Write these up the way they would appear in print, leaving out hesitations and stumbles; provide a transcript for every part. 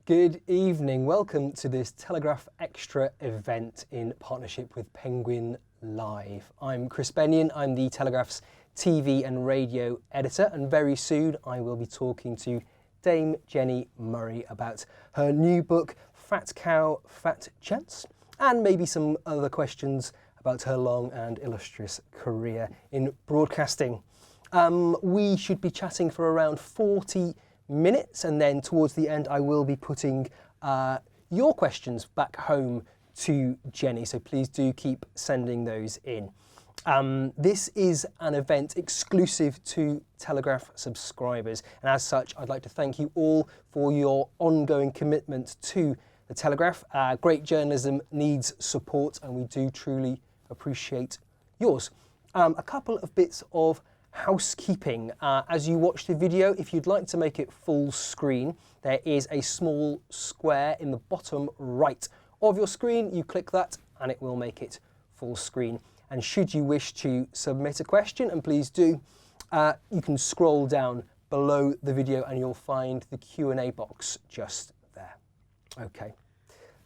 Good evening. Welcome to this Telegraph Extra event in partnership with Penguin Live. I'm Chris Bennion. I'm the Telegraph's TV and radio editor, and very soon I will be talking to Dame Jenni Murray about her new book, Fat Cow, Fat Chance, and maybe some other questions about her long and illustrious career in broadcasting. We should be chatting for around 40 minutes, and then towards the end I will be putting your questions back home to Jenni, so please do keep sending those in. This is an event exclusive to Telegraph subscribers, and as such I'd like to thank you all for your ongoing commitment to the Telegraph. Great journalism needs support, and we do truly appreciate yours. A couple of bits of housekeeping. As you watch the video, if you'd like to make it full screen, there is a small square in the bottom right of your screen. You click that and it will make it full screen. And should you wish to submit a question, and please do, you can scroll down below the video and you'll find the Q&A box just there. Okay,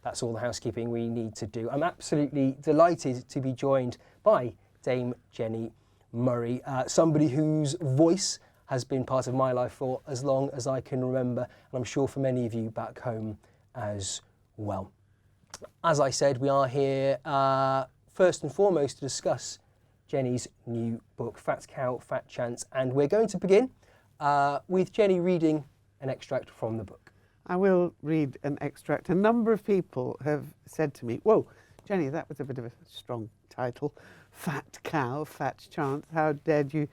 that's all the housekeeping we need to do. I'm absolutely delighted to be joined by Dame Jenni Murray, somebody whose voice has been part of my life for as long as I can remember, and I'm sure for many of you back home as well. As I said, we are here first and foremost to discuss Jenni's new book, Fat Cow, Fat Chance, and we're going to begin with Jenni reading an extract from the book. I will read an extract. A number of people have said to me, whoa, Jenni, that was a bit of a strong title. Fat Cow, Fat Chance. How dared you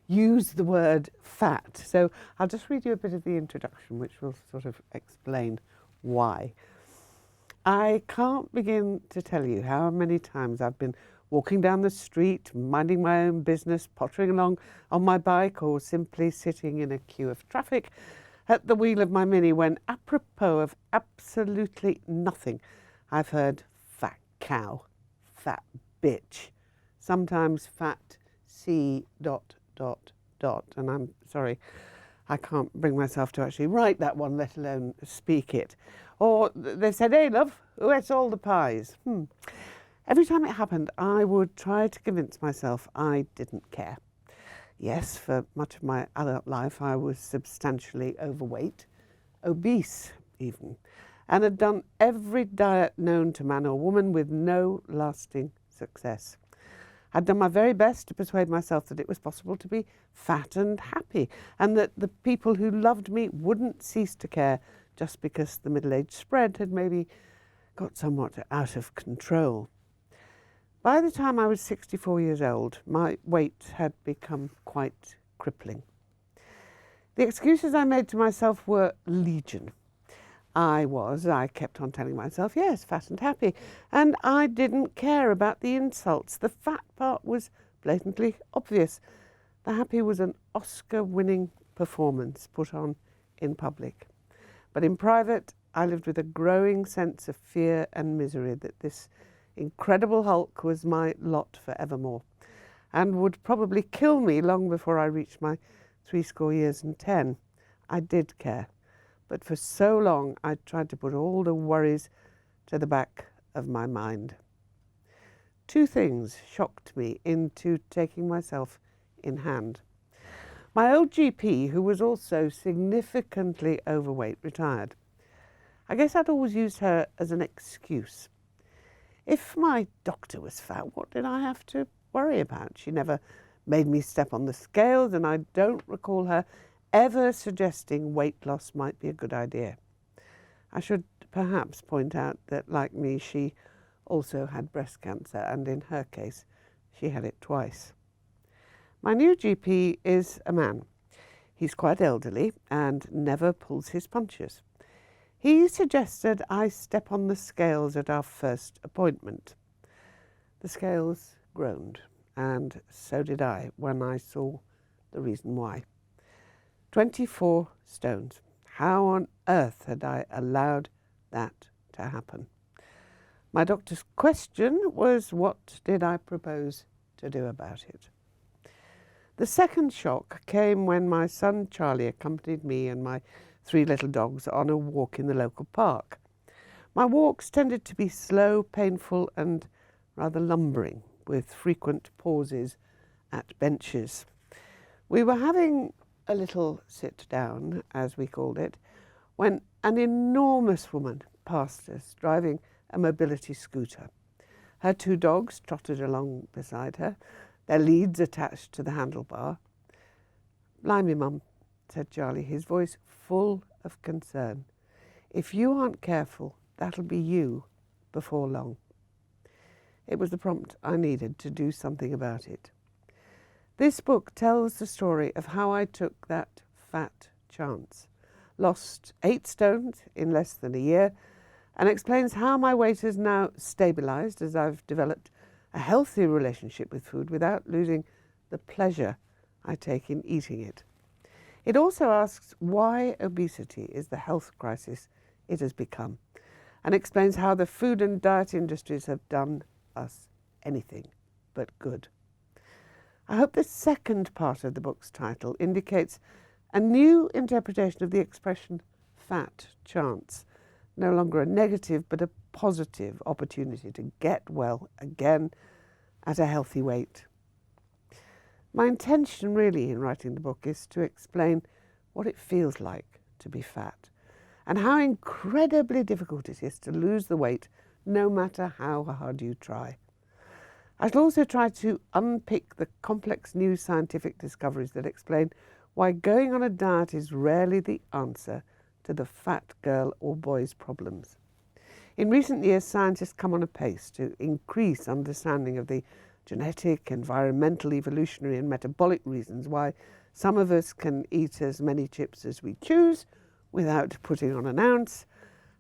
use the word fat? So I'll just read you a bit of the introduction, which will sort of explain why. I can't begin to tell you how many times I've been walking down the street, minding my own business, pottering along on my bike, or simply sitting in a queue of traffic at the wheel of my Mini when, apropos of absolutely nothing, I've heard fat cow, fat bitch, sometimes fat C ... And I'm sorry, I can't bring myself to actually write that one, let alone speak it. Or they said, hey love, who ate all the pies? Every time it happened, I would try to convince myself I didn't care. Yes, for much of my adult life I was substantially overweight, obese even, and had done every diet known to man or woman with no lasting success. I'd done my very best to persuade myself that it was possible to be fat and happy, and that the people who loved me wouldn't cease to care just because the middle-age spread had maybe got somewhat out of control. By the time I was 64 years old, my weight had become quite crippling. The excuses I made to myself were legion. I kept on telling myself, yes, fat and happy, and I didn't care about the insults. The fat part was blatantly obvious. The happy was an Oscar-winning performance put on in public. But in private, I lived with a growing sense of fear and misery that this incredible hulk was my lot forevermore, and would probably kill me long before I reached my 70 years and 10. I did care. But for so long, I tried to put all the worries to the back of my mind. Two things shocked me into taking myself in hand. My old GP, who was also significantly overweight, retired. I guess I'd always used her as an excuse. If my doctor was fat, what did I have to worry about? She never made me step on the scales, and I don't recall her ever suggesting weight loss might be a good idea. I should perhaps point out that, like me, she also had breast cancer, and in her case, she had it twice. My new GP is a man. He's quite elderly and never pulls his punches. He suggested I step on the scales at our first appointment. The scales groaned, and so did I when I saw the reason why. 24 stones. How on earth had I allowed that to happen? My doctor's question was, what did I propose to do about it? The second shock came when my son Charlie accompanied me and my three little dogs on a walk in the local park. My walks tended to be slow, painful and rather lumbering, with frequent pauses at benches. We were having a little sit down, as we called it, when an enormous woman passed us, driving a mobility scooter. Her two dogs trotted along beside her, their leads attached to the handlebar. "Blimey, Mum," said Charlie, his voice full of concern. "If you aren't careful, that'll be you before long." It was the prompt I needed to do something about it. This book tells the story of how I took that fat chance, lost 8 stones in less than a year, and explains how my weight has now stabilised as I've developed a healthy relationship with food without losing the pleasure I take in eating it. It also asks why obesity is the health crisis it has become, and explains how the food and diet industries have done us anything but good. I hope the second part of the book's title indicates a new interpretation of the expression fat chance, no longer a negative but a positive opportunity to get well again at a healthy weight. My intention really in writing the book is to explain what it feels like to be fat and how incredibly difficult it is to lose the weight no matter how hard you try. I shall also try to unpick the complex new scientific discoveries that explain why going on a diet is rarely the answer to the fat girl or boy's problems. In recent years, scientists come on apace to increase understanding of the genetic, environmental, evolutionary and metabolic reasons why some of us can eat as many chips as we choose without putting on an ounce,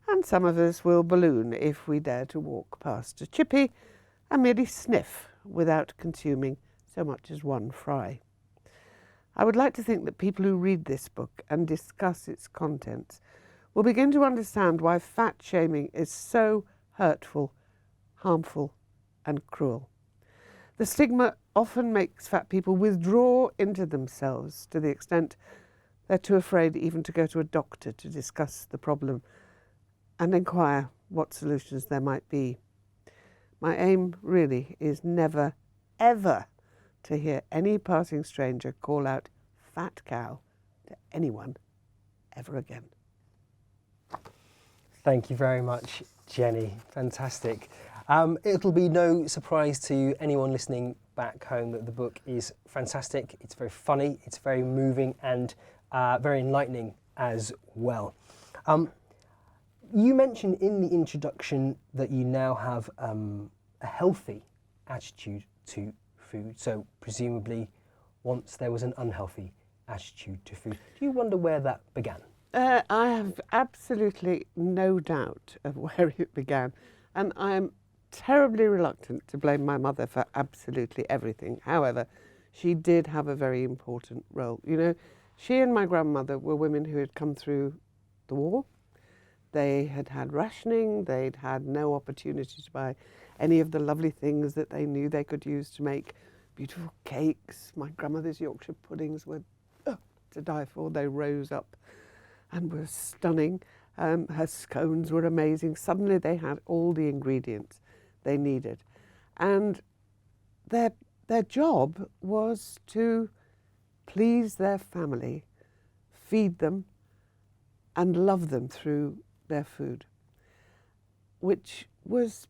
and some of us will balloon if we dare to walk past a chippy and merely sniff without consuming so much as one fry. I would like to think that people who read this book and discuss its contents will begin to understand why fat shaming is so hurtful, harmful and cruel. The stigma often makes fat people withdraw into themselves to the extent they're too afraid even to go to a doctor to discuss the problem and inquire what solutions there might be. My aim really is never, ever to hear any passing stranger call out "fat cow" to anyone ever again. Thank you very much, Jenny. Fantastic. It'll be no surprise to anyone listening back home that the book is fantastic. It's very funny, it's very moving and very enlightening as well. You mentioned in the introduction that you now have a healthy attitude to food, so presumably once there was an unhealthy attitude to food. Do you wonder where that began? I have absolutely no doubt of where it began, and I am terribly reluctant to blame my mother for absolutely everything. However, she did have a very important role. You know, she and my grandmother were women who had come through the war. They had had rationing, they'd had no opportunity to buy any of the lovely things that they knew they could use to make beautiful cakes. My grandmother's Yorkshire puddings were to die for. They rose up and were stunning. Her scones were amazing. Suddenly they had all the ingredients they needed. And their job was to please their family, feed them and love them through their food, which was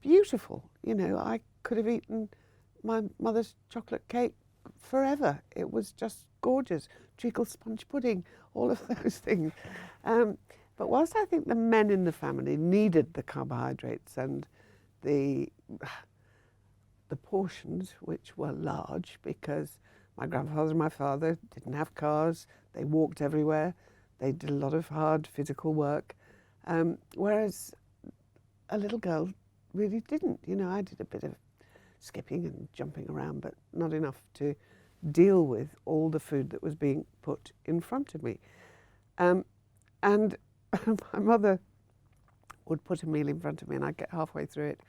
beautiful. You know, I could have eaten my mother's chocolate cake forever. It was just gorgeous. Treacle sponge pudding, all of those things. But whilst I think the men in the family needed the carbohydrates and the portions, which were large, because my grandfather and my father didn't have cars, they walked everywhere, they did a lot of hard physical work, whereas a little girl really didn't. You know, I did a bit of skipping and jumping around, but not enough to deal with all the food that was being put in front of me. And my mother would put a meal in front of me and I'd get halfway through it.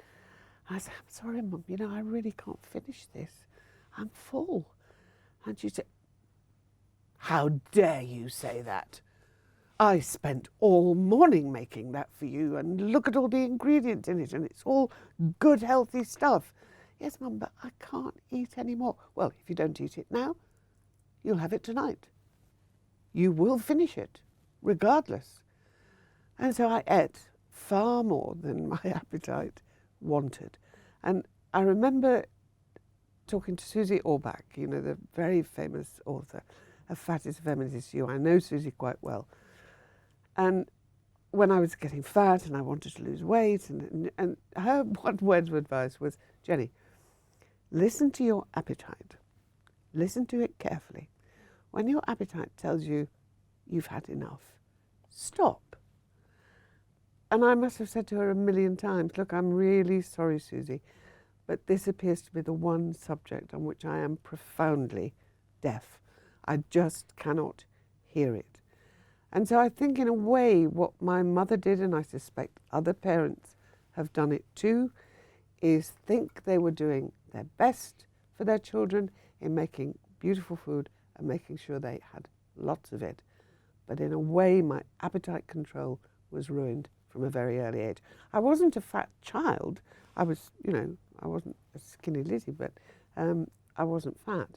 And I'd say, "I'm sorry, Mum, you know, I really can't finish this. I'm full." And she'd say, "How dare you say that? I spent all morning making that for you, and look at all the ingredients in it, and it's all good, healthy stuff. Yes, Mum, but I can't eat any more. Well, if you don't eat it now, you'll have it tonight. You will finish it, regardless. And so I ate far more than my appetite wanted. And I remember talking to Susie Orbach, you know, the very famous author of Fat is a Feminist Issue. I know Susie quite well. And when I was getting fat and I wanted to lose weight, and her one word of advice was, Jenny, listen to your appetite. Listen to it carefully. When your appetite tells you you've had enough, stop. And I must have said to her a million times, look, I'm really sorry, Susie, but this appears to be the one subject on which I am profoundly deaf. I just cannot hear it. And so I think in a way what my mother did, and I suspect other parents have done it too, is think they were doing their best for their children in making beautiful food and making sure they had lots of it. But in a way, my appetite control was ruined from a very early age. I wasn't a fat child. I was, you know, I wasn't a skinny Lizzie, but I wasn't fat.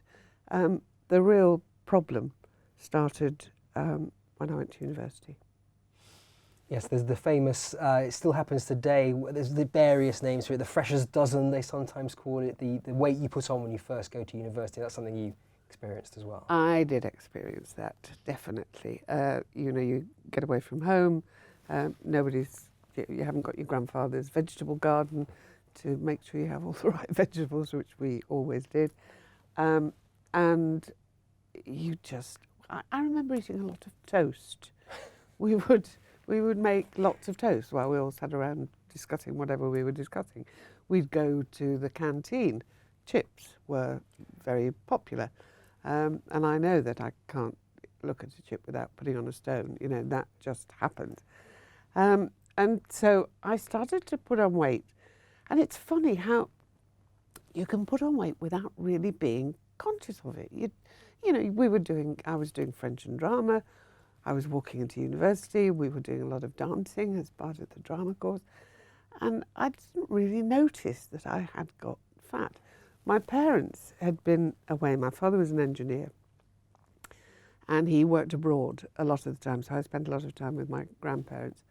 The real problem started when I went to university. Yes, there's the famous, it still happens today, there's the various names for it, the freshers dozen, they sometimes call it, the weight you put on when you first go to university. That's something you experienced as well. I did experience that, definitely. You know, you get away from home, you haven't got your grandfather's vegetable garden to make sure you have all the right vegetables, which we always did. And you just, I remember eating a lot of toast. We would make lots of toast while we all sat around discussing whatever we were discussing. We'd go to the canteen. Chips were very popular. And I know that I can't look at a chip without putting on a stone. You know, that just happened. And so I started to put on weight. And it's funny how you can put on weight without really being conscious of it. You know, I was doing French and drama. I was walking into university. We were doing a lot of dancing as part of the drama course. And I didn't really notice that I had got fat. My parents had been away. My father was an engineer and he worked abroad a lot of the time, so I spent a lot of time with my grandparents.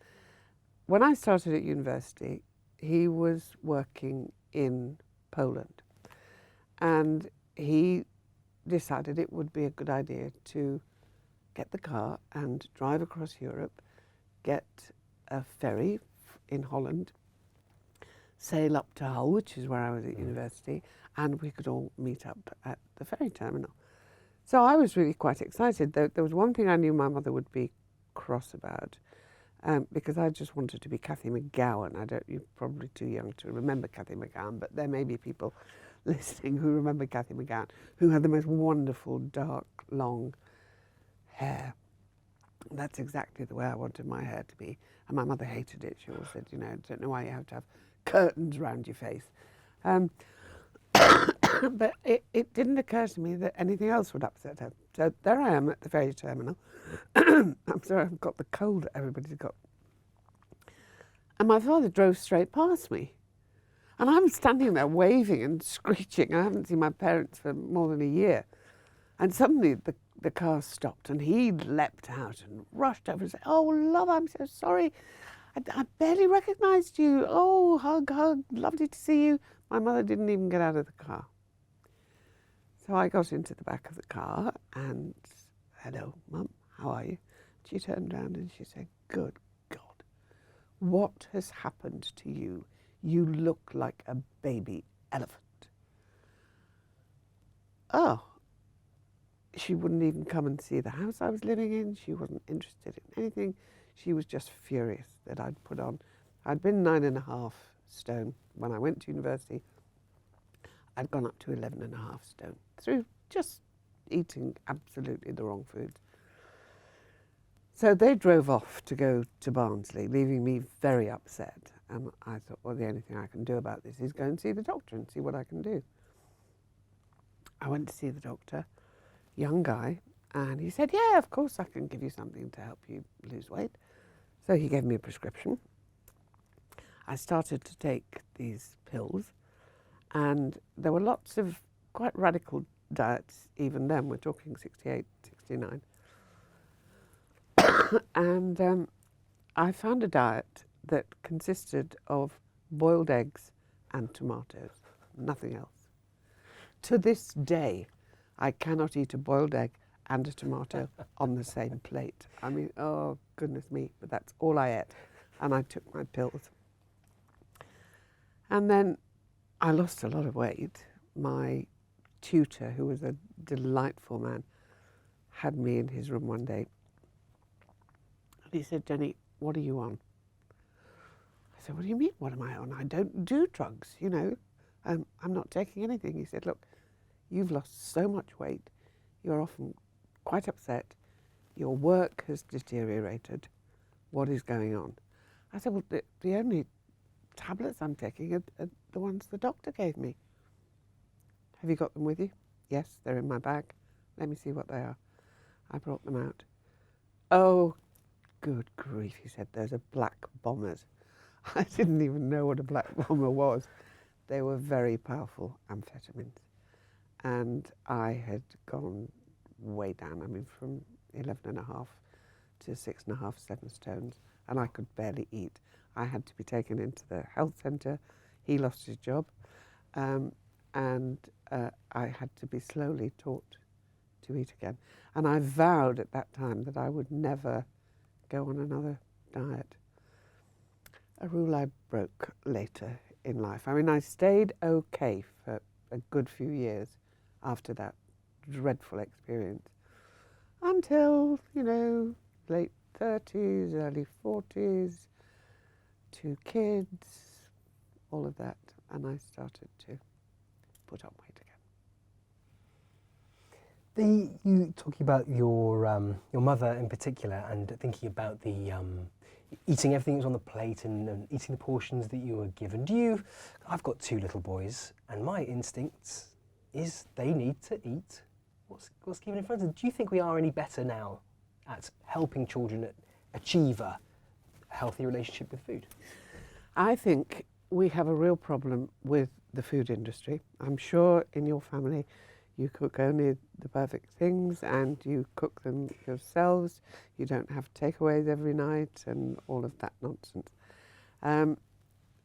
When I started at university, he was working in Poland and he decided it would be a good idea to get the car and drive across Europe, get a ferry in Holland, sail up to Hull, which is where I was at university, and we could all meet up at the ferry terminal. So I was really quite excited. There was one thing I knew my mother would be cross about, because I just wanted to be Cathy McGowan. You're probably too young to remember Cathy McGowan, but there may be people listening who remember Cathy McGowan, who had the most wonderful, dark, long hair. That's exactly the way I wanted my hair to be. And my mother hated it. She always said, you know, I don't know why you have to have curtains around your face. But it didn't occur to me that anything else would upset her. So there I am at the ferry terminal. I'm sorry, I've got the cold that everybody's got. And my father drove straight past me. And I'm standing there waving and screeching. I haven't seen my parents for more than a year. And suddenly the car stopped and he leapt out and rushed over and said, "Oh, love, I'm so sorry. I barely recognised you. Oh, hug, lovely to see you." My mother didn't even get out of the car. So I got into the back of the car and, "Hello, Mum, how are you?" She turned around and she said, "Good God, what has happened to you? You look like a baby elephant." Oh. She wouldn't even come and see the house I was living in. She wasn't interested in anything. She was just furious that I'd put on. I'd been 9.5 stone when I went to university. I'd gone up to 11.5 stone through just eating absolutely the wrong foods. So they drove off to go to Barnsley, leaving me very upset. And I thought, well, the only thing I can do about this is go and see the doctor and see what I can do. I went to see the doctor. Young guy, And he said, yeah, of course I can give you something to help you lose weight. So he gave me a prescription. I started to take these pills, and there were lots of quite radical diets even then. We're talking 68, 69. And I found a diet that consisted of boiled eggs and tomatoes, nothing else. To this day, I cannot eat a boiled egg and a tomato on the same plate. I mean, oh, goodness me, but that's all I ate. And I took my pills. And then I lost a lot of weight. My tutor, who was a delightful man, had me in his room one day. And he said, Jenny, what are you on? I said, what do you mean, what am I on? I don't do drugs, you know. I'm not taking anything. He said, look, you've lost so much weight. You're often quite upset. Your work has deteriorated. What is going on? I said, well, the only tablets I'm taking are the ones the doctor gave me. Have you got them with you? Yes, they're in my bag. Let me see what they are. I brought them out. Oh, good grief, he said, those are black bombers. I didn't even know what a black bomber was. They were very powerful amphetamines. And I had gone way down, I mean, from 11.5 to 6.5, 7 stones, and I could barely eat. I had to be taken into the health centre. He lost his job, and I had to be slowly taught to eat again. And I vowed at that time that I would never go on another diet. A rule I broke later in life. I mean, I stayed okay for a good few years after that dreadful experience until, you know, late 30s, early 40s, 2 kids, all of that, and I started to put on weight again. You talking about your mother in particular, and thinking about the eating everything that was on the plate and eating the portions that you were given. I've got 2 little boys, and my instinct is they need to eat what's given in front of them. Do you think we are any better now at helping children achieve a healthy relationship with food? I think we have a real problem with the food industry. I'm sure in your family you cook only the perfect things and you cook them yourselves. You don't have takeaways every night and all of that nonsense.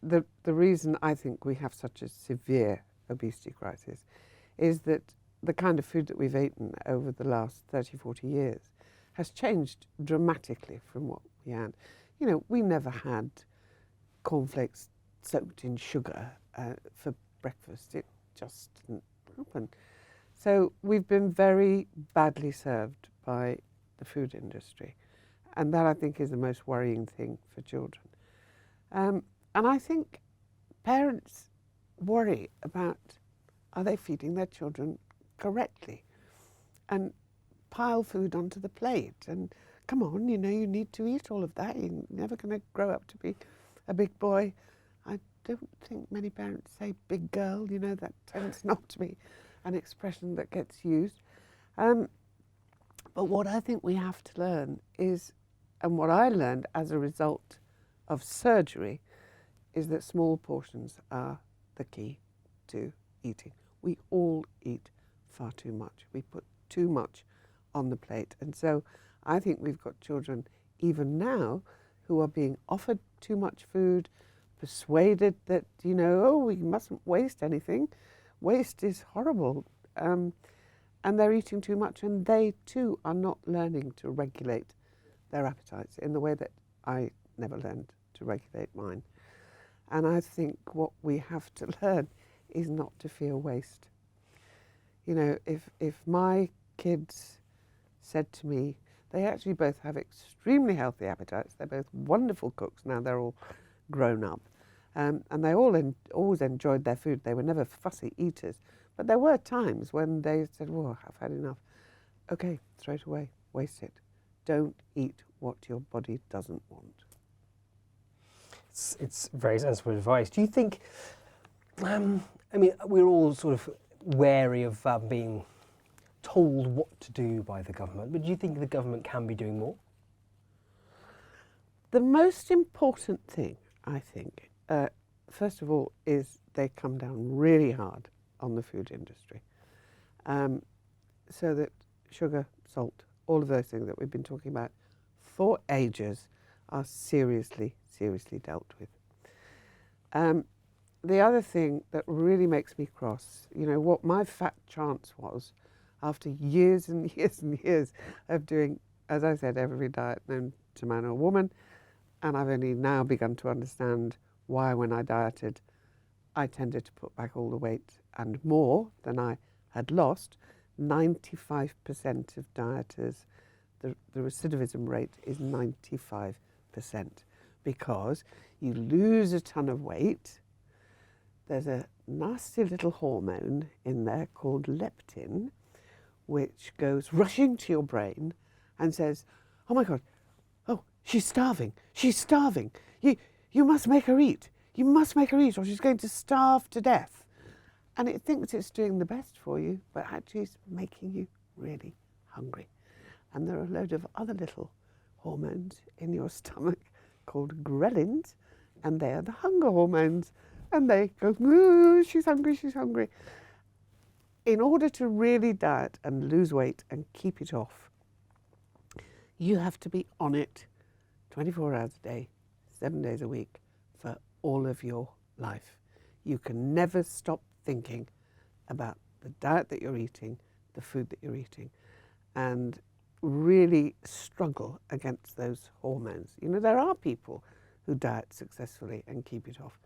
The reason I think we have such a severe obesity crisis is that the kind of food that we've eaten over the last 30, 40 years has changed dramatically from what we had. You know, we never had cornflakes soaked in sugar for breakfast. It just didn't happen. So we've been very badly served by the food industry. And that, I think, is the most worrying thing for children. And I think parents worry about, are they feeding their children correctly? And pile food onto the plate. And come on, you know, you need to eat all of that. You're never going to grow up to be a big boy. I don't think many parents say big girl, you know, that tends not to be an expression that gets used. But what I think we have to learn is, and what I learned as a result of surgery, is that small portions are the key to eating. We all eat far too much. We put too much on the plate. And so I think we've got children, even now, who are being offered too much food, persuaded that, you know, oh, we mustn't waste anything. Waste is horrible. And they're eating too much, and they too are not learning to regulate their appetites in the way that I never learned to regulate mine. And I think what we have to learn is not to fear waste. You know, if my kids said to me, they actually both have extremely healthy appetites. They're both wonderful cooks. Now they're all grown up. And they always enjoyed their food. They were never fussy eaters. But there were times when they said, oh, I've had enough. Okay, throw it away, waste it. Don't eat what your body doesn't want. It's very sensible advice. Do you think, I mean, we're all sort of wary of being told what to do by the government, but do you think the government can be doing more? The most important thing, I think, first of all, is they come down really hard on the food industry. So that sugar, salt, all of those things that we've been talking about for ages are seriously, seriously dealt with. The other thing that really makes me cross, you know, what my fat chance was after years and years and years of doing, as I said, every diet known to man or woman, and I've only now begun to understand why when I dieted, I tended to put back all the weight and more than I had lost. 95% of dieters, the recidivism rate is 95%, because you lose a ton of weight. There's a nasty little hormone in there called leptin, which goes rushing to your brain and says, oh my God, oh, she's starving, she's starving. You must make her eat. You must make her eat or she's going to starve to death. And it thinks it's doing the best for you, but actually it's making you really hungry. And there are a load of other little hormones in your stomach called ghrelins, and they are the hunger hormones. And they go, ooh, she's hungry, she's hungry. In order to really diet and lose weight and keep it off, you have to be on it 24 hours a day, 7 days a week for all of your life. You can never stop thinking about the diet that you're eating, the food that you're eating, and really struggle against those hormones. You know, there are people who diet successfully and keep it off,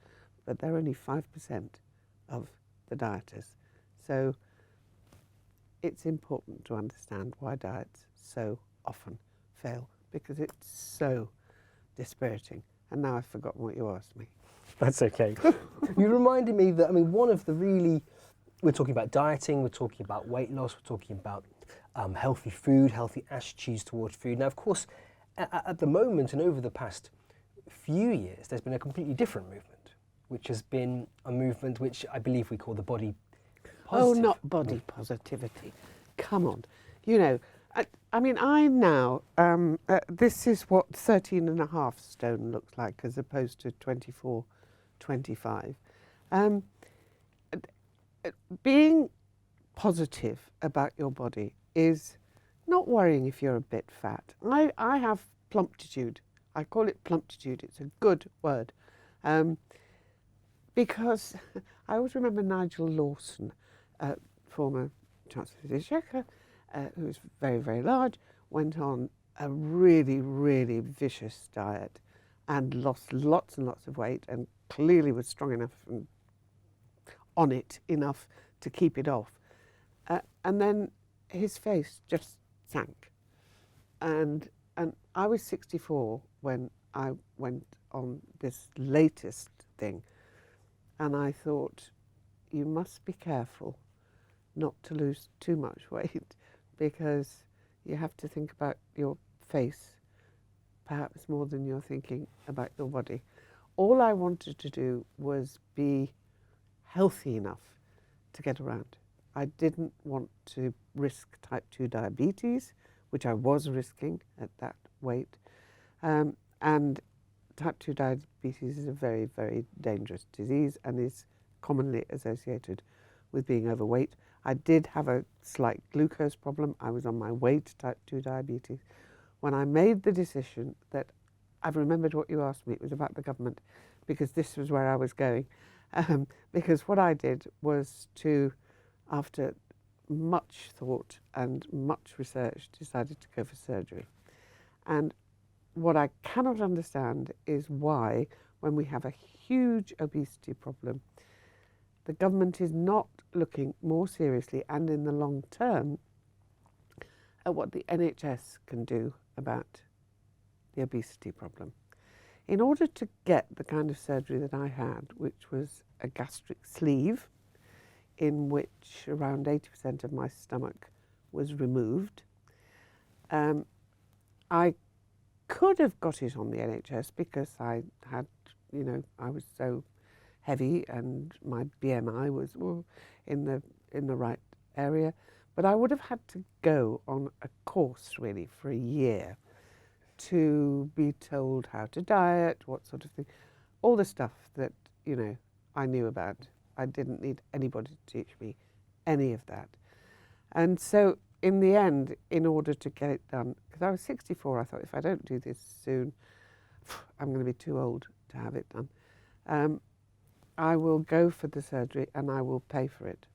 but they're only 5% of the dieters. So it's important to understand why diets so often fail, because it's so dispiriting. And now I've forgotten what you asked me. That's okay. You reminded me that, I mean, one of the really, we're talking about dieting, we're talking about weight loss, we're talking about healthy food, healthy attitudes towards food. Now, of course, at the moment and over the past few years, there's been a completely different movement, which has been a movement which I believe we call the body positive. Oh, not body positivity. Come on. You know, I mean, I now, this is what 13.5 stone looks like as opposed to 24, 25. Being positive about your body is not worrying if you're a bit fat. I have plumptitude. I call it plumptitude. It's a good word. Because I always remember Nigel Lawson, former Chancellor of the Exchequer, who was very, very large, went on a really, really vicious diet and lost lots and lots of weight and clearly was strong enough and on it enough to keep it off. And then his face just sank. And I was 64 when I went on this latest thing. And I thought, you must be careful not to lose too much weight, because you have to think about your face perhaps more than you're thinking about your body. All I wanted to do was be healthy enough to get around. I didn't want to risk type 2 diabetes, which I was risking at that weight. And type 2 diabetes is a very, very dangerous disease and is commonly associated with being overweight. I did have a slight glucose problem. I was on my way to type 2 diabetes. When I made the decision that, I've remembered what you asked me, it was about the government, because this was where I was going. Because what I did was to, after much thought and much research, decided to go for surgery. And what I cannot understand is why, when we have a huge obesity problem, the government is not looking more seriously and in the long term at what the NHS can do about the obesity problem. In order to get the kind of surgery that I had, which was a gastric sleeve, in which around 80% of my stomach was removed, I could have got it on the NHS because I had, you know, I was so heavy and my BMI was in the right area, But I would have had to go on a course really for a year to be told how to diet, what sort of thing, all the stuff that, you know, I knew about. I didn't need anybody to teach me any of that. And so in the end, in order to get it done, because I was 64, I thought if I don't do this soon, I'm going to be too old to have it done. I will go for the surgery and I will pay for it.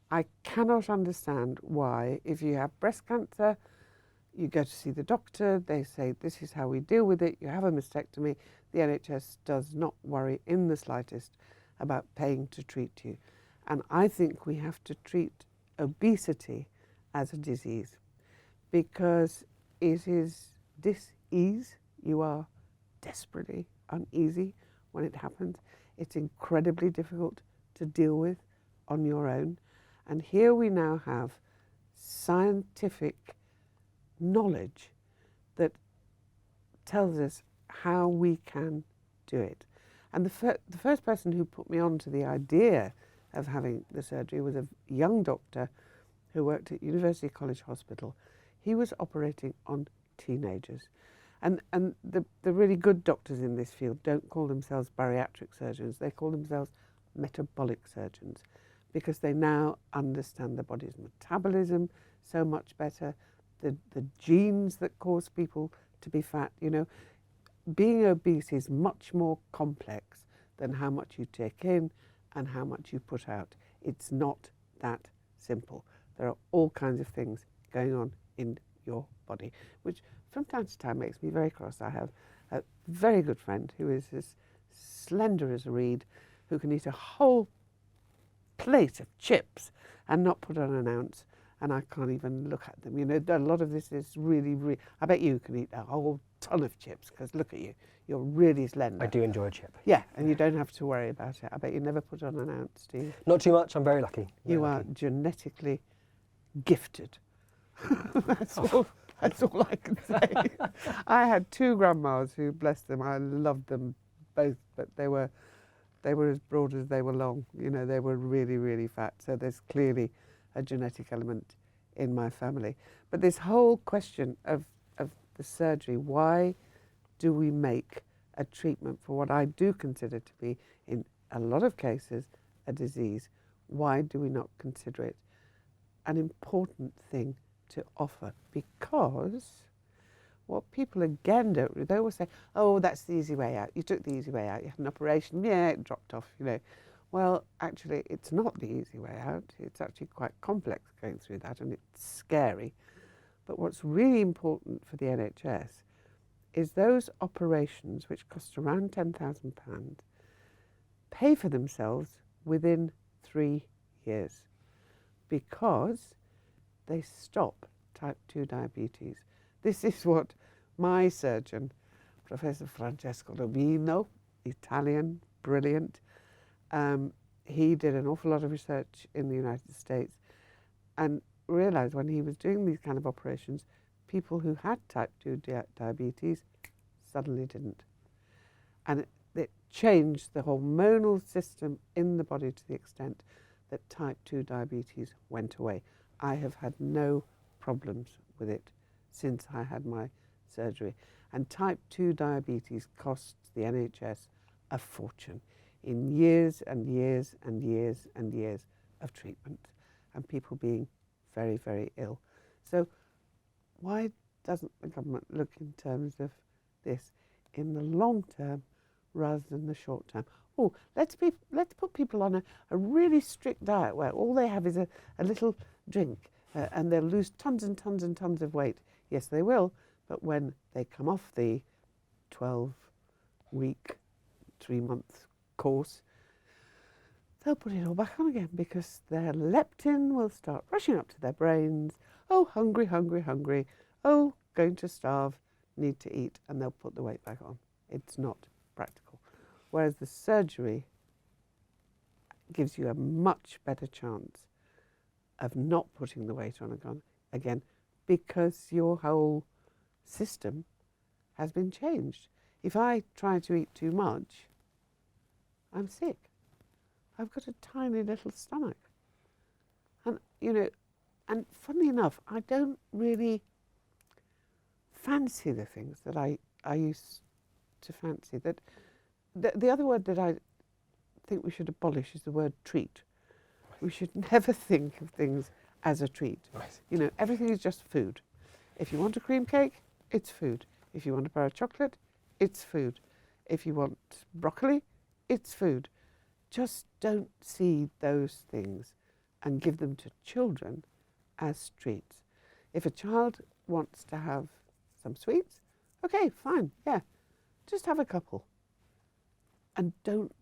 I cannot understand why, if you have breast cancer, you go to see the doctor, they say this is how we deal with it, you have a mastectomy, the NHS does not worry in the slightest about paying to treat you. And I think we have to treat obesity as a disease, because it is dis-ease. You are desperately uneasy when it happens. It's incredibly difficult to deal with on your own. And here we now have scientific knowledge that tells us how we can do it. And the first person who put me on to the idea of having the surgery was a young doctor who worked at University College Hospital. He was operating on teenagers. And the really good doctors in this field don't call themselves bariatric surgeons, they call themselves metabolic surgeons, because they now understand the body's metabolism so much better, the genes that cause people to be fat. You know, being obese is much more complex than how much you take in and how much you put out. It's not that simple. There are all kinds of things going on in your body, which from time to time makes me very cross. I have a very good friend who is as slender as a reed, who can eat a whole plate of chips and not put on an ounce, and I can't even look at them. You know, a lot of this is really, I bet you can eat a whole ton of chips, because look at you, you're really slender. I do enjoy a chip. Yeah, and you don't have to worry about it. I bet you never put on an ounce, do you? Not too much, I'm very lucky. You are genetically gifted. That's all I can say. I had two grandmas who, bless them, I loved them both, but they were as broad as they were long. You know, they were really fat. So there's clearly a genetic element in my family. But this whole question of the surgery, why do we make a treatment for what I do consider to be, in a lot of cases, a disease? Why do we not consider it an important thing to offer? Because what people again don't, they always say, oh, that's the easy way out. You took the easy way out. You had an operation. Yeah, it dropped off, you know. Well, actually, it's not the easy way out. It's actually quite complex going through that, and it's scary. But what's really important for the NHS is those operations, which cost around £10,000, pay for themselves within 3 years, because they stop type 2 diabetes. This is what my surgeon, Professor Francesco Lobino, Italian, brilliant, he did an awful lot of research in the United States and realised when he was doing these kind of operations, people who had type 2 diabetes suddenly didn't. And it changed the hormonal system in the body to the extent that type 2 diabetes went away. I have had no problems with it since I had my surgery. And type 2 diabetes costs the NHS a fortune in years and years and years and years of treatment, and people being very ill. So why doesn't the government look in terms of this in the long term rather than the short term? Oh, let's put people on a really strict diet where all they have is a little drink and they'll lose tons and tons and tons of weight. Yes, they will, but when they come off the 12-week, 3-month course, they'll put it all back on again, because their leptin will start rushing up to their brains. Oh, hungry, hungry, hungry. Oh, going to starve, need to eat, and they'll put the weight back on. It's not practical. Whereas the surgery gives you a much better chance of not putting the weight on again, because your whole system has been changed. If I try to eat too much, I'm sick. I've got a tiny little stomach. And, you know, And funnily enough, I don't really fancy the things that I used to fancy. That the other word that I think we should abolish is the word treat. We should never think of things as a treat. Right. You know, everything is just food. If you want a cream cake, it's food. If you want a bar of chocolate, it's food. If you want broccoli, it's food. Just don't see those things and give them to children as treats. If a child wants to have some sweets, okay, fine, yeah, just have a couple. And don't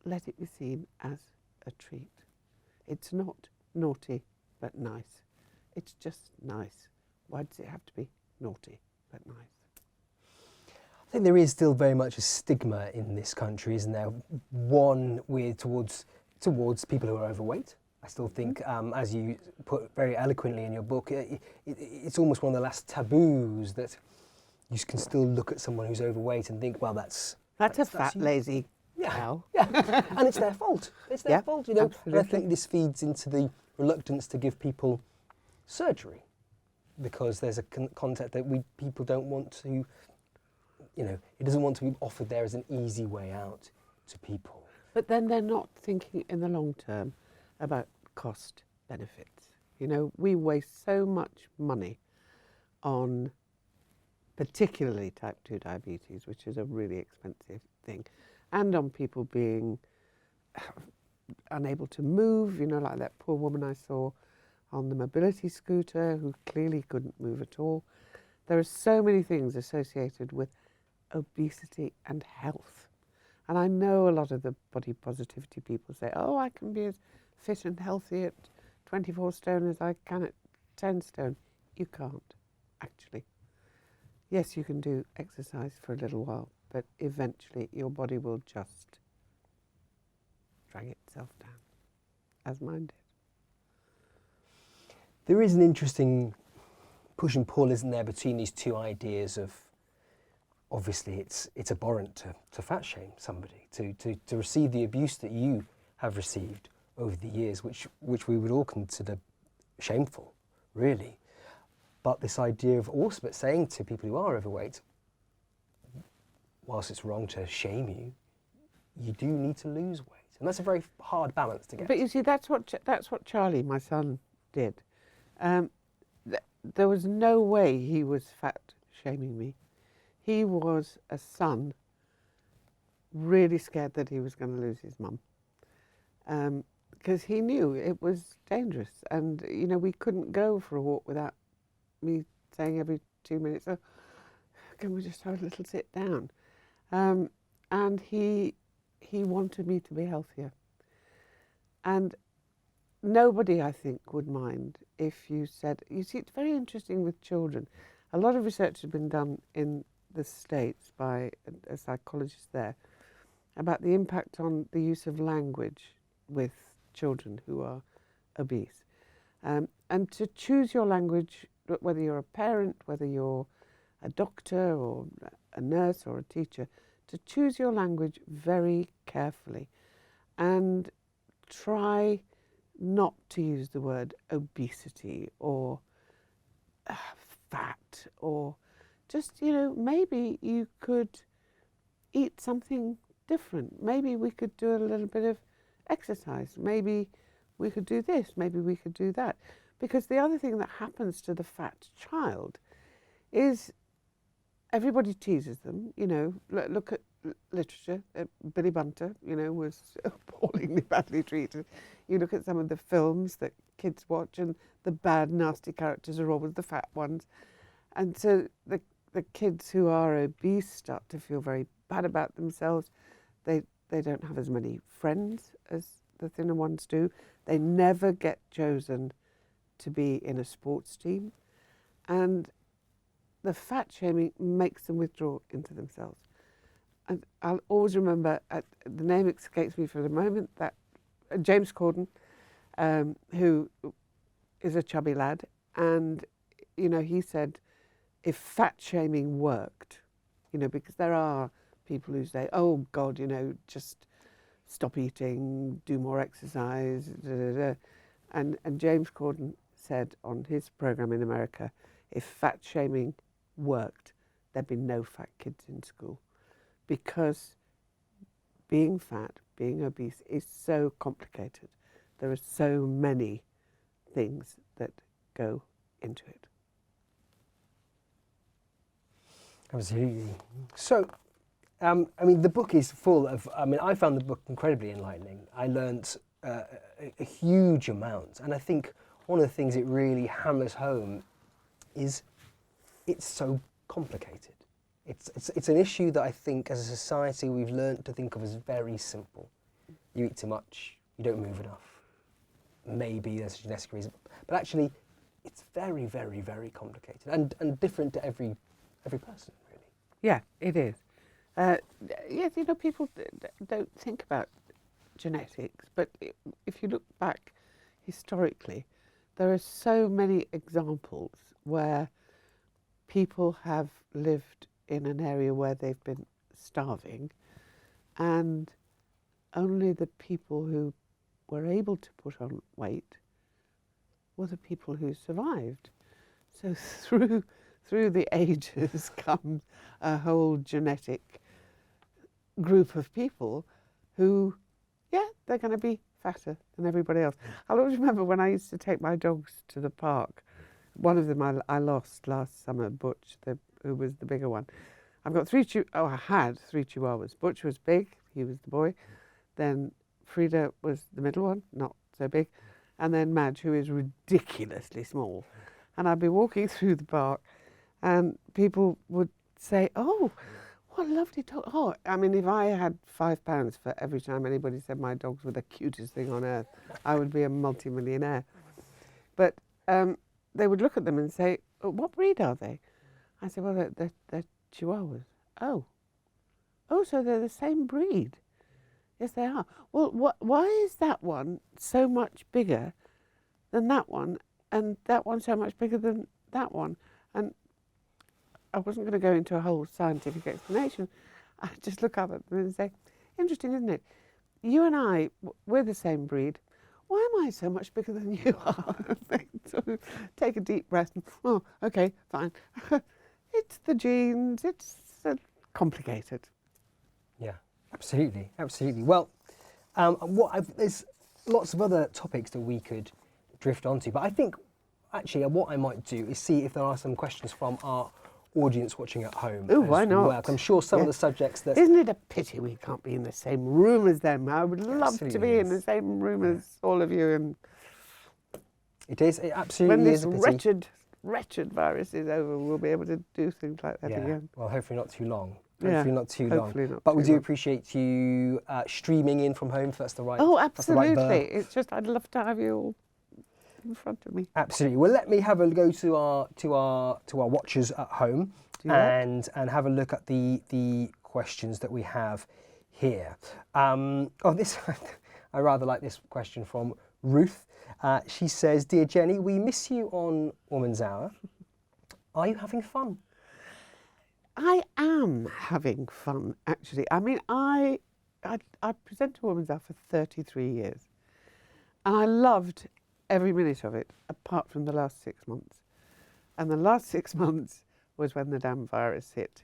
let it be seen as a treat. It's not naughty but nice. It's just nice. Why does it have to be naughty but nice? I think there is still very much a stigma in this country, isn't there? One towards people who are overweight. I still think, as you put very eloquently in your book, it's almost one of the last taboos that you can still look at someone who's overweight and think, well, that's a fat, you. lazy Yeah, cow. yeah, and it's their fault. It's their fault, you know. Absolutely. And I think this feeds into the reluctance to give people surgery because there's a concept that people don't want to, you know, it doesn't want to be offered there as an easy way out to people. But then they're not thinking in the long term about cost benefits. You know, we waste so much money on particularly type 2 diabetes, which is a really expensive thing, and on people being unable to move, you know, like that poor woman I saw on the mobility scooter who clearly couldn't move at all. There are so many things associated with obesity and health. And I know a lot of the body positivity people say, oh, I can be as fit and healthy at 24 stone as I can at 10 stone. You can't, actually. Yes, you can do exercise for a little while, but eventually your body will just drag itself down, as mine did. There is an interesting push and pull, isn't there, between these two ideas of, obviously it's abhorrent to fat shame somebody, to receive the abuse that you have received over the years, which we would all consider shameful, really. But this idea of also saying to people who are overweight, whilst it's wrong to shame you, you do need to lose weight. And that's a very hard balance to get. But you see, that's what Charlie, my son, did. There was no way he was fat shaming me. He was a son really scared that he was going to lose his mum. Because he knew it was dangerous. And, you know, we couldn't go for a walk without me saying every 2 minutes, oh, can we just have a little sit down? And he wanted me to be healthier. And nobody, I think, would mind if you said, you see, it's very interesting with children. A lot of research has been done in the States by a psychologist there about the impact on the use of language with children who are obese. And to choose your language, whether you're a parent, whether you're a doctor or a nurse or a teacher, to choose your language very carefully and try not to use the word obesity or fat, or just, you know, maybe you could eat something different. Maybe we could do a little bit of exercise. Maybe we could do this. Maybe we could do that. Because the other thing that happens to the fat child is everybody teases them. You know, look at literature. Billy Bunter, you know, was appallingly badly treated. You look at some of the films that kids watch, and the bad, nasty characters are always the fat ones. And so the kids who are obese start to feel very bad about themselves. They don't have as many friends as the thinner ones do. They never get chosen to be in a sports team. And the fat shaming makes them withdraw into themselves. And I'll always remember, the name escapes me for the moment, that James Corden, who is a chubby lad, and, you know, he said, if fat shaming worked, you know, because there are people who say, oh God, you know, just stop eating, do more exercise, da, da, da. And James Corden said on his programme in America, if fat shaming worked, there'd be no fat kids in school, because being fat, being obese is so complicated. There are so many things that go into it. Absolutely. So, I mean, the book is full of, I found the book incredibly enlightening. I learnt a huge amount. And I think one of the things it really hammers home is it's so complicated. It's an issue that I think as a society we've learnt to think of as very simple. You eat too much, you don't move enough. Maybe there's a genetic reason. But actually, it's very, very, very complicated and different to every person, really. Yeah, it is. Yes, people don't think about genetics, but if you look back historically, there are so many examples where people have lived in an area where they've been starving, and only the people who were able to put on weight were the people who survived. So through the ages comes a whole genetic group of people who, they're going to be fatter than everybody else. I'll always remember when I used to take my dogs to the park. One of them I lost last summer, Butch, who was the bigger one. I had 3 Chihuahuas. Butch was big, he was the boy. Then Frida was the middle one, not so big. And then Madge, who is ridiculously small. And I'd be walking through the park and people would say, "Oh, what a lovely dog." Oh, I mean, if I had £5 for every time anybody said my dogs were the cutest thing on earth, I would be a multi-millionaire. But they would look at them and say, "Oh, what breed are they?" I said, "Well, they're Chihuahuas." Oh, so they're the same breed? Yes, they are. Well, why is that one so much bigger than that one, and that one so much bigger than that one? And I wasn't going to go into a whole scientific explanation. I just look up at them and say, "Interesting, isn't it? You and I, we're the same breed. Why am I so much bigger than you are?" They sort of take a deep breath and, "Oh, okay, fine." It's the genes. It's complicated. Yeah, absolutely, absolutely. Well, there's lots of other topics that we could drift onto, but I think actually what I might do is see if there are some questions from our audience watching at home. Oh, why not? Well. I'm sure some of the subjects that... Isn't it a pity we can't be in the same room as them? I would love Absolutely to be in the same room as all of you. And it is. It absolutely when this is a pity. wretched virus is over, we'll be able to do things like that again. Well, hopefully not too long. Hopefully Long. But we do appreciate you streaming in from home, if that's the right. Oh, absolutely. That's the right it's just I'd love to have you all in front of me. Absolutely. Well, let me have a go to our watchers at home and have a look at the questions that we have here. This I rather like this question from Ruth. She says, "Dear Jenny, we miss you on Woman's Hour. Are you having fun?" I am having fun, actually. I mean, I present to Woman's Hour for 33 years, and I loved every minute of it, apart from the last 6 months. And the last 6 months was when the damn virus hit,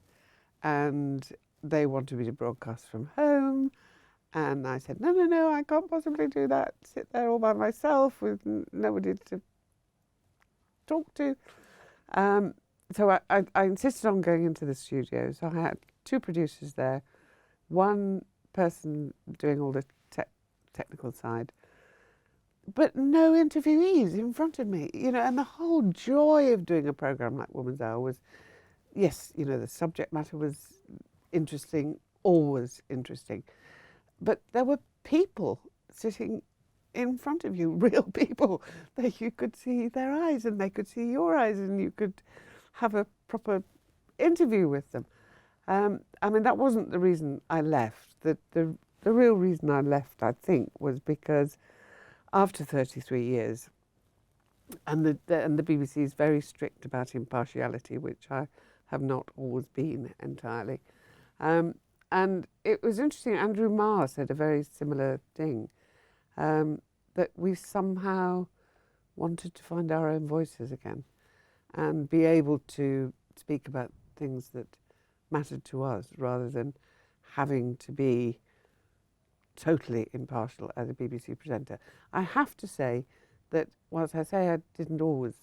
and they wanted me to broadcast from home, and I said, no, I can't possibly do that, sit there all by myself with nobody to talk to. So I insisted on going into the studio. So I had 2 producers there, 1 person doing all the technical side, but no interviewees in front of me, and the whole joy of doing a programme like Woman's Hour was, yes, the subject matter was interesting, always interesting, but there were people sitting in front of you, real people, that you could see their eyes and they could see your eyes and you could have a proper interview with them. I mean, that wasn't the reason I left. The real reason I left, I think, was because after 33 years, and the BBC is very strict about impartiality, which I have not always been entirely. And it was interesting, Andrew Marr said a very similar thing, that we somehow wanted to find our own voices again and be able to speak about things that mattered to us rather than having to be totally impartial as a BBC presenter. I have to say that whilst I say I didn't always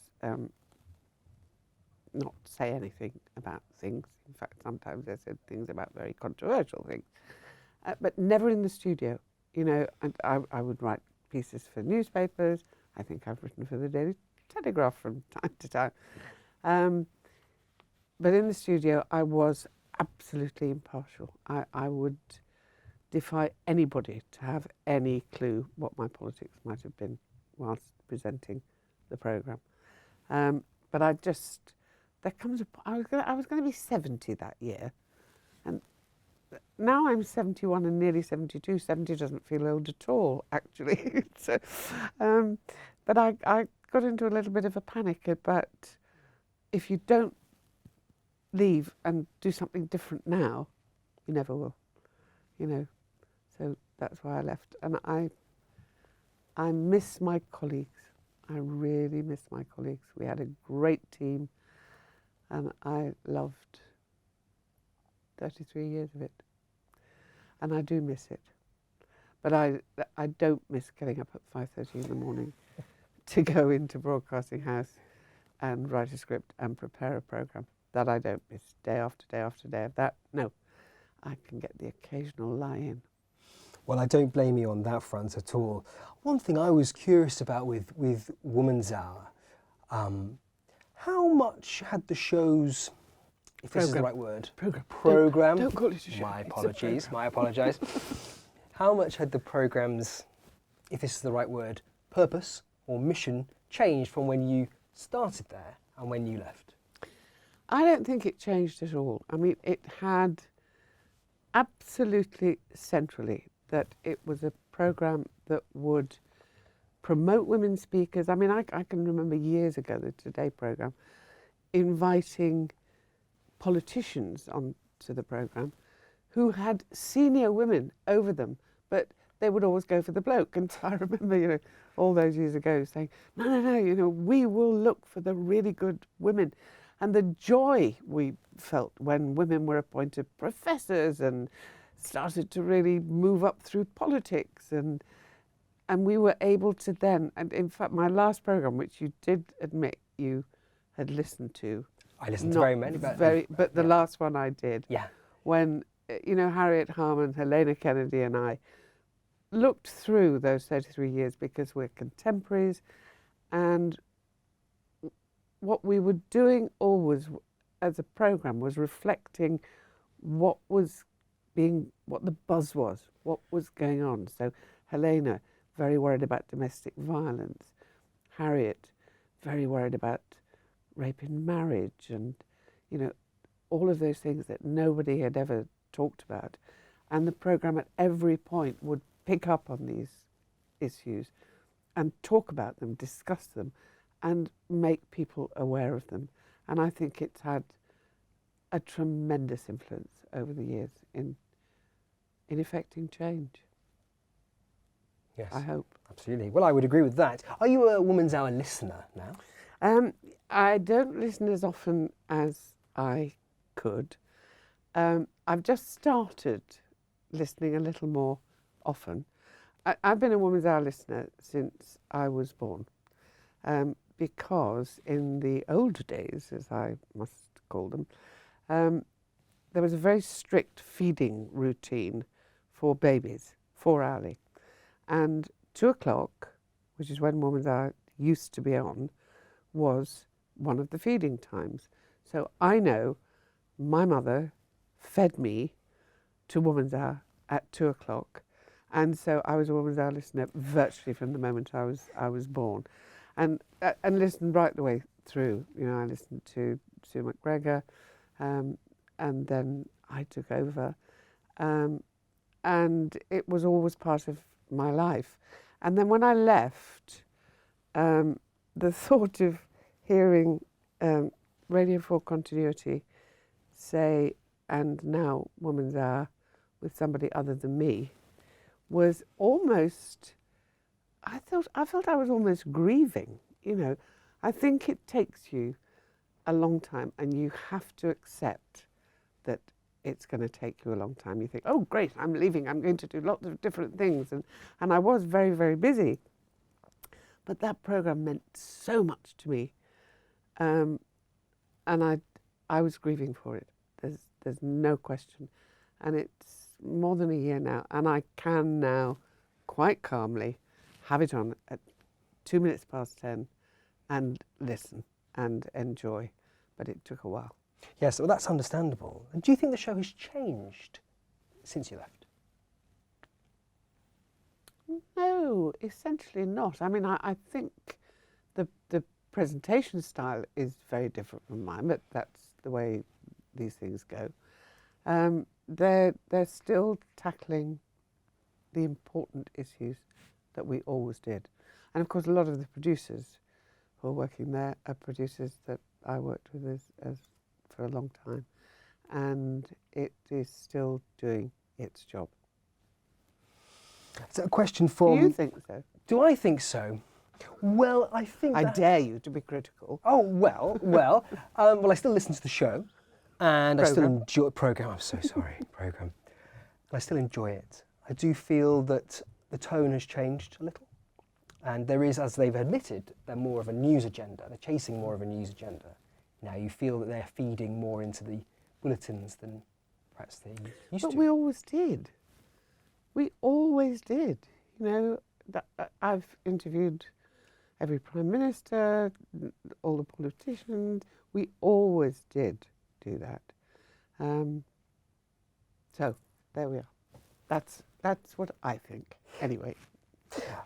not say anything about things, in fact sometimes I said things about very controversial things, but never in the studio. You know, and I would write pieces for newspapers. I think I've written for the Daily Telegraph from time to time. But in the studio I was absolutely impartial. I would defy anybody to have any clue what my politics might have been whilst presenting the programme. But I just, there comes a point, I was going to be 70 that year, and now I'm 71 and nearly 72. 70 doesn't feel old at all, actually. So, but I got into a little bit of a panic about if you don't leave and do something different now, you never will, you know. So that's why I left. And I miss my colleagues. I really miss my colleagues. We had a great team and I loved 33 years of it. And I do miss it. But I don't miss getting up at 5:30 in the morning to go into Broadcasting House and write a script and prepare a programme. That I don't miss day after day after day of that. No, I can get the occasional lie-in. Well, I don't blame you on that front at all. One thing I was curious about with Woman's Hour, how much had the shows, if this is the right word, program. Don't call it a show. My apologies. How much had the programme's, if this is the right word, purpose or mission changed from when you started there and when you left? I don't think it changed at all. I mean, it had absolutely centrally that it was a programme that would promote women speakers. I mean, I can remember years ago, the Today programme, inviting politicians onto the programme who had senior women over them, but they would always go for the bloke. And I remember, you know, all those years ago saying, no, you know, we will look for the really good women. And the joy we felt when women were appointed professors and started to really move up through politics, and we were able to then, and in fact my last programme, which you did admit you had listened to. I listened to very many, but the last one I did. Yeah. When, you know, Harriet Harman, Helena Kennedy and I looked through those 33 years because we're contemporaries, and what we were doing always as a programme was reflecting what the buzz was, what was going on. So Helena, very worried about domestic violence. Harriet, very worried about rape in marriage, and, you know, all of those things that nobody had ever talked about. And the programme at every point would pick up on these issues and talk about them, discuss them, and make people aware of them. And I think it's had a tremendous influence over the years in effecting change. Yes. I hope. Absolutely. Well, I would agree with that. Are you a Woman's Hour listener now? I don't listen as often as I could. I've just started listening a little more often. I've been a Woman's Hour listener since I was born, because in the old days, as I must call them, there was a very strict feeding routine for babies, 4-hourly. And 2 o'clock, which is when Woman's Hour used to be on, was one of the feeding times. So I know my mother fed me to Woman's Hour at 2 o'clock. And so I was a Woman's Hour listener virtually from the moment I was born. And listened right the way through. You know, I listened to Sue McGregor, and then I took over. And it was always part of my life. And then when I left, the thought of hearing Radio 4 Continuity say, and now Woman's Hour with somebody other than me, was almost, I felt I was almost grieving you know, I think it takes you a long time, and you have to accept that it's going to take you a long time. You think, oh, great, I'm leaving, I'm going to do lots of different things. And I was very, very busy. But that programme meant so much to me. And I was grieving for it. There's no question. And it's more than a year now. And I can now quite calmly have it on at 10:02 and listen and enjoy. But it took a while. Yes, well, that's understandable. And do you think the show has changed since you left? No, essentially not. I mean, I think the presentation style is very different from mine, but that's the way these things go. They're still tackling the important issues that we always did. And of course, a lot of the producers who are working there are producers that I worked with as for a long time, and it is still doing its job. It's a question from... Do you think so? Do I think so? Well, I think I dare you to be critical. Oh, well, I still listen to the show, and I still enjoy... Programme, I'm so sorry, programme. And I still enjoy it. I do feel that the tone has changed a little, and there is, as they've admitted, they're more of a news agenda. They're chasing more of a news agenda. Now you feel that they're feeding more into the bulletins than perhaps they used to. But we always did. We always did. You know, I've interviewed every Prime Minister, all the politicians. We always did do that. So there we are. That's what I think. Anyway.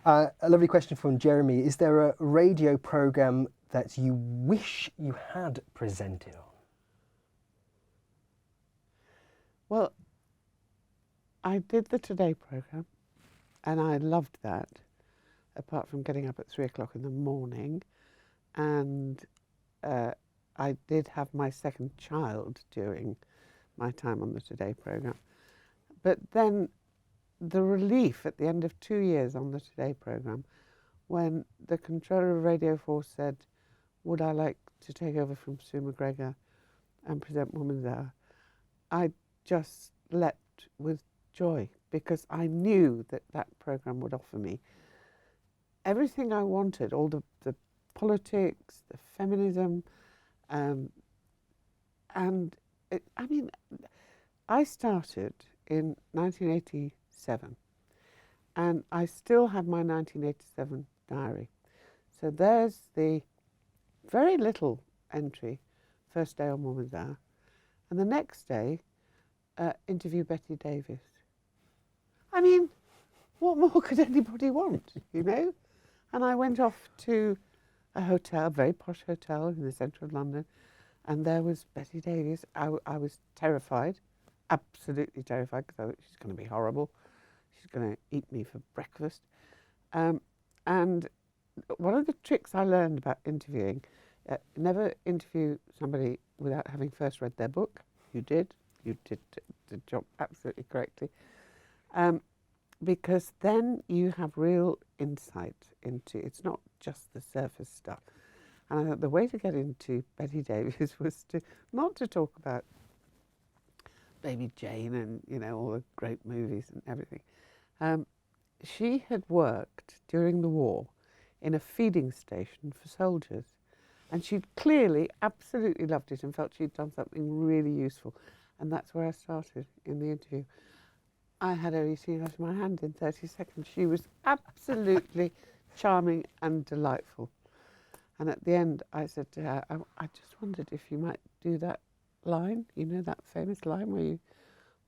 A lovely question from Jeremy. Is there a radio programme that you wish you had presented on? Well, I did the Today programme, and I loved that, apart from getting up at 3:00 in the morning. And I did have my second child during my time on the Today programme. But then the relief at the end of 2 years on the Today programme, when the controller of Radio 4 said, would I like to take over from Sue McGregor and present Woman's Hour, I just leapt with joy, because I knew that that programme would offer me everything I wanted, all the politics, the feminism, and I mean, I started in 1987, and I still have my 1987 diary. So there's the very little entry, first day on Woman's Hour, and the next day, interview Betty Davis. I mean, what more could anybody want, you know? And I went off to a hotel, a very posh hotel in the centre of London, and there was Betty Davis. I was terrified, absolutely terrified, because I thought she's going to be horrible. She's going to eat me for breakfast. And one of the tricks I learned about interviewing, never interview somebody without having first read their book. You did the job absolutely correctly. Because then you have real insight into, it's not just the surface stuff. And I thought the way to get into Betty Davis was not to talk about Baby Jane and, you know, all the great movies and everything. She had worked during the war in a feeding station for soldiers, and she'd clearly absolutely loved it and felt she'd done something really useful. And that's where I started in the interview. I had her eating out of my hand in 30 seconds. She was absolutely charming and delightful. And at the end, I said to her, I just wondered if you might do that line, you know, that famous line where you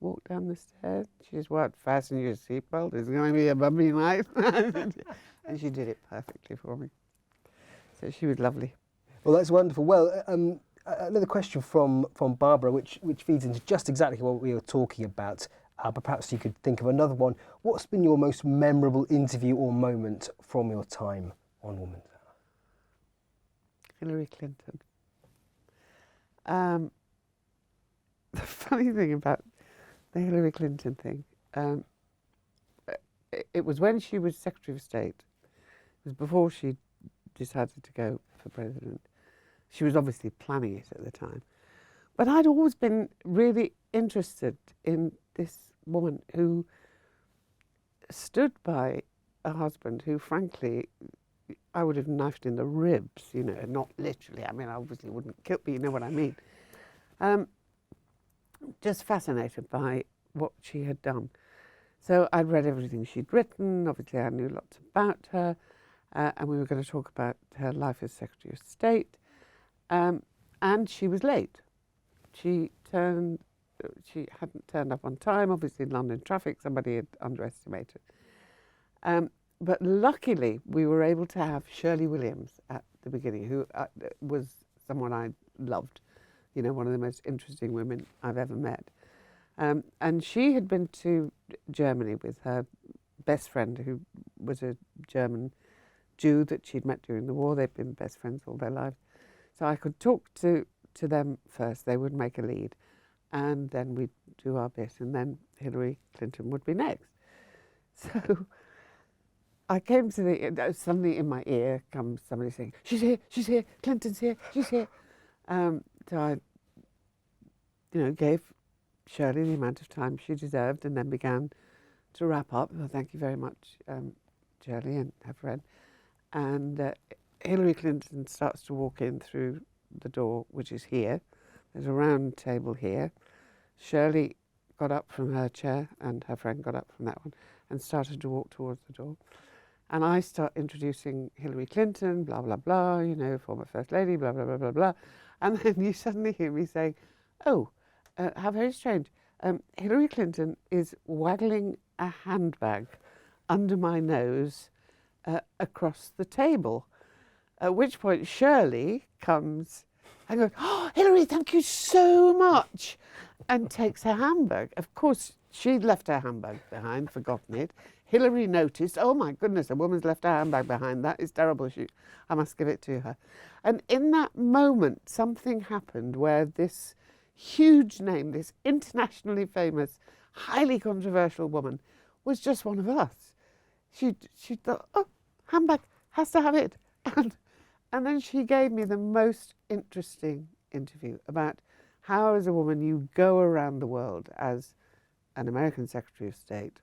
walk down the stairs. She says, well, fasten your seatbelt, it's going to be a bumpy night. And she did it perfectly for me. So she was lovely. Well, that's wonderful. Well, another question from Barbara, which feeds into just exactly what we were talking about, but perhaps you could think of another one. What's been your most memorable interview or moment from your time on Woman's Hour? Hillary Clinton. The funny thing about the Hillary Clinton thing, it was when she was Secretary of State. It was before she decided to go for president. She was obviously planning it at the time. But I'd always been really interested in this woman who stood by a husband who, frankly, I would have knifed in the ribs, you know, not literally. I mean, I obviously wouldn't kill, but you know what I mean. Just fascinated by what she had done. So I'd read everything she'd written. Obviously, I knew lots about her. And we were going to talk about her life as Secretary of State. And she was late. She hadn't turned up on time. Obviously, in London traffic, somebody had underestimated. But luckily, we were able to have Shirley Williams at the beginning, who was someone I loved, you know, one of the most interesting women I've ever met. And she had been to Germany with her best friend, who was a German Jew that she'd met during the war. They'd been best friends all their lives. So I could talk to them first. They would make a lead, and then we'd do our bit, and then Hillary Clinton would be next. So I came to suddenly in my ear comes somebody saying, she's here, Clinton's here, she's here. So I, you know, gave Shirley the amount of time she deserved, and then began to wrap up. Well, thank you very much, Shirley and her friend. And Hillary Clinton starts to walk in through the door, which is here. There's a round table here. Shirley got up from her chair, and her friend got up from that one, and started to walk towards the door. And I start introducing Hillary Clinton, blah, blah, blah, you know, former First Lady, blah, blah, blah, blah, blah. And then you suddenly hear me saying, oh, how very strange. Hillary Clinton is waggling a handbag under my nose across the table. At which point Shirley comes and goes, oh, Hillary, thank you so much, and takes her handbag. Of course, she'd left her handbag behind, forgotten it. Hillary noticed, oh my goodness, a woman's left her handbag behind. That is terrible. I must give it to her. And in that moment, something happened where this huge name, this internationally famous, highly controversial woman, was just one of us. She thought, oh, handbag, has to have it. And then she gave me the most interesting interview about how, as a woman, you go around the world as an American Secretary of State,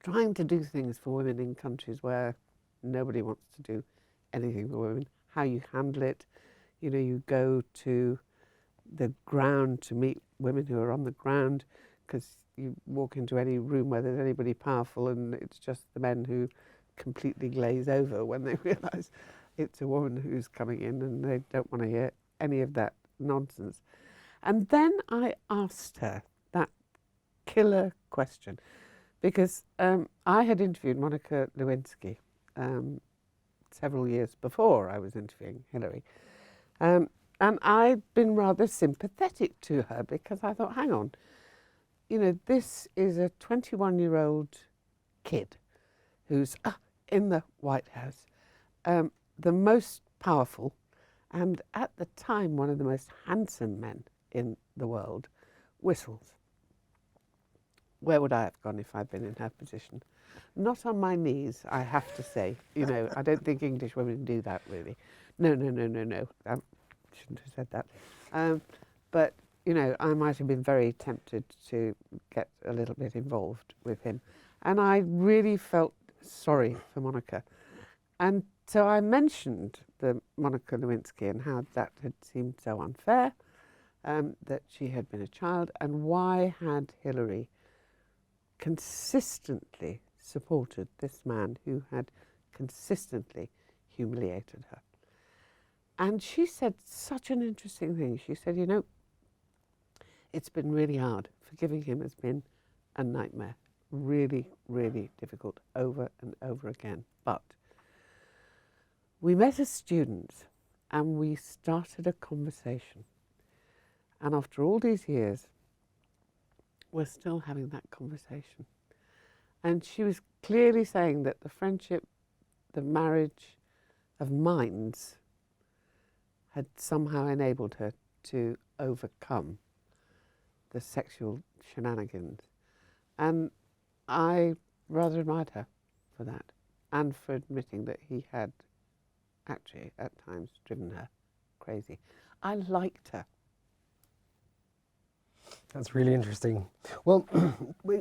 trying to do things for women in countries where nobody wants to do anything for women, how you handle it. You know, you go to the ground to meet women who are on the ground, because you walk into any room where there's anybody powerful and it's just the men who completely glaze over when they realise it's a woman who's coming in, and they don't want to hear any of that nonsense. And then I asked her that killer question, because I had interviewed Monica Lewinsky several years before I was interviewing Hillary. And I'd been rather sympathetic to her, because I thought, hang on, you know, this is a 21-year-old kid who's in the White House, the most powerful, and at the time one of the most handsome men in the world, whistles. Where would I have gone if I'd been in her position? Not on my knees, I have to say. You know, I don't think English women do that, really. No. I shouldn't have said that. But, you know, I might have been very tempted to get a little bit involved with him. And I really felt sorry for Monica. And so I mentioned the Monica Lewinsky and how that had seemed so unfair, that she had been a child, and why had Hillary consistently supported this man who had consistently humiliated her. And she said such an interesting thing. She said, you know, it's been really hard. Forgiving him has been a nightmare. Really, really difficult over and over again. But we met as students and we started a conversation. And after all these years, we're still having that conversation. And she was clearly saying that the friendship, the marriage of minds had somehow enabled her to overcome the sexual shenanigans. And I rather admired her for that, and for admitting that he had actually at times driven her crazy. I liked her. That's really interesting. Well,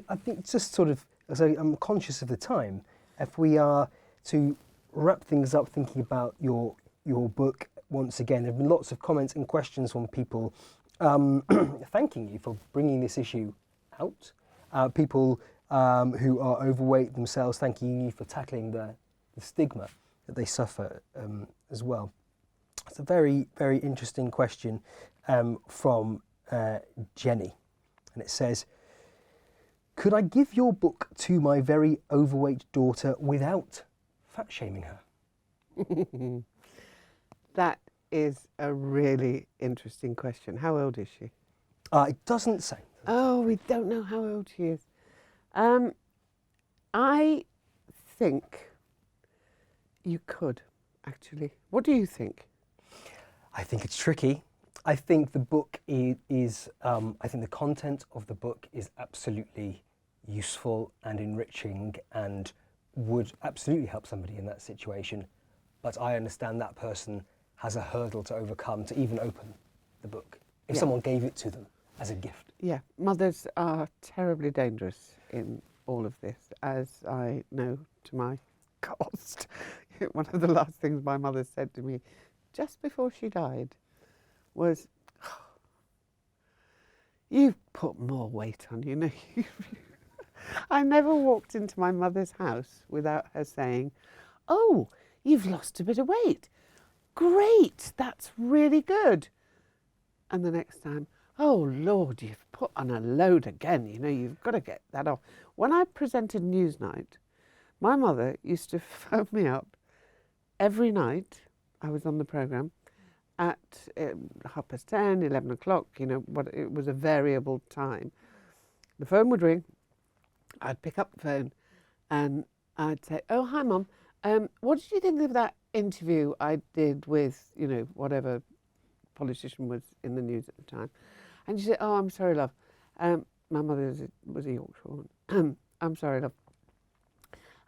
I think just sort of, as I'm conscious of the time, if we are to wrap things up thinking about your book once again, there have been lots of comments and questions from people thanking you for bringing this issue out. People who are overweight themselves thanking you for tackling the stigma that they suffer as well. It's a very, very interesting question from Jenny. And it says, could I give your book to my very overweight daughter without fat shaming her? That is a really interesting question. How old is she? It doesn't say. Oh, we don't know how old she is. I think you could, actually. What do you think? I think it's tricky. I think the book is I think the content of the book is absolutely useful and enriching and would absolutely help somebody in that situation. But I understand that person has a hurdle to overcome to even open the book if someone gave it to them as a gift. Yeah, mothers are terribly dangerous in all of this, as I know to my cost. One of the last things my mother said to me just before she died was, you've put more weight on, you know. I never walked into my mother's house without her saying, oh, you've lost a bit of weight. Great, that's really good. And the next time, oh Lord, you've put on a load again, you know, you've got to get that off. When I presented Newsnight, my mother used to phone me up every night I was on the programme at 10:30, 11 o'clock, you know, it was a variable time. The phone would ring, I'd pick up the phone and I'd say, oh, hi Mum, what did you think of that interview I did with, you know, whatever politician was in the news at the time? And she said, oh, I'm sorry, love. My mother was a Yorkshire woman. I'm sorry, love.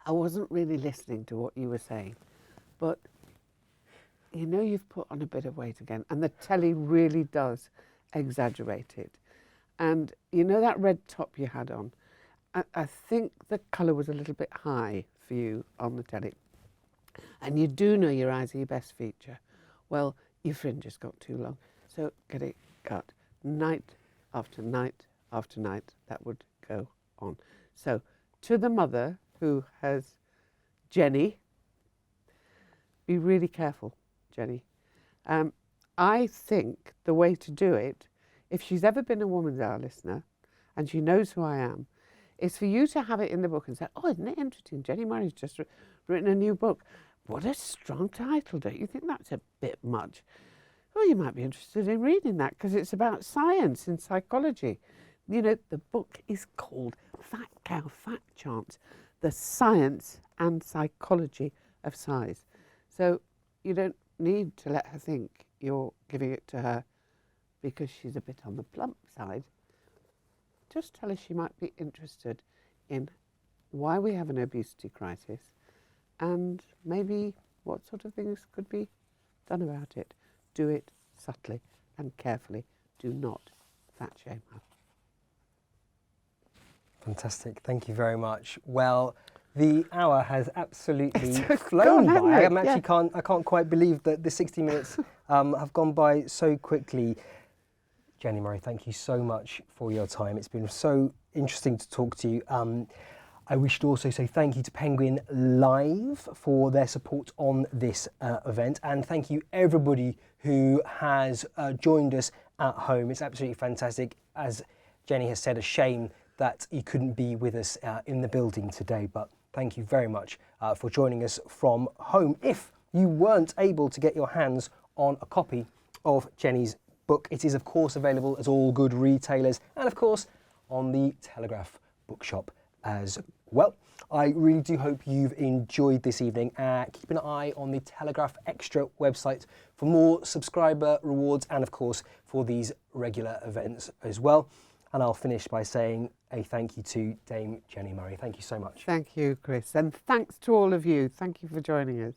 I wasn't really listening to what you were saying, but you know you've put on a bit of weight again, and the telly really does exaggerate it. And you know that red top you had on? I think the colour was a little bit high for you on the telly. And you do know your eyes are your best feature. Well, your fringe has got too long, so get it cut. Night after night after night, that would go on. So to the mother who has Jenny, be really careful, Jenny. I think the way to do it, if she's ever been a Woman's Hour listener and she knows who I am, is for you to have it in the book and say, oh, isn't it interesting? Jenni Murray's just written a new book. What a strong title. Don't you think that's a bit much? Well, you might be interested in reading that because it's about science and psychology. You know, the book is called Fat Cow, Fat Chance, the science and psychology of size. So you don't need to let her think you're giving it to her because she's a bit on the plump side. Just tell her she might be interested in why we have an obesity crisis and maybe what sort of things could be done about it. Do it subtly and carefully. Do not fat shame her. Fantastic. Thank you very much. Well, the hour has absolutely flown by. I can't quite believe that the 60 minutes have gone by so quickly. Jenni Murray, thank you so much for your time. It's been so interesting to talk to you. I wish to also say thank you to Penguin Live for their support on this event, and thank you everybody who has joined us at home. It's absolutely fantastic. As Jenni has said, a shame that you couldn't be with us in the building today, but thank you very much for joining us from home. If you weren't able to get your hands on a copy of Jenni's book, it is of course available at all good retailers and of course on the Telegraph bookshop as well. I really do hope you've enjoyed this evening. Keep an eye on the Telegraph Extra website for more subscriber rewards and of course for these regular events as well. And I'll finish by saying a thank you to Dame Jenni Murray. Thank you so much. Thank you, Chris. And thanks to all of you. Thank you for joining us.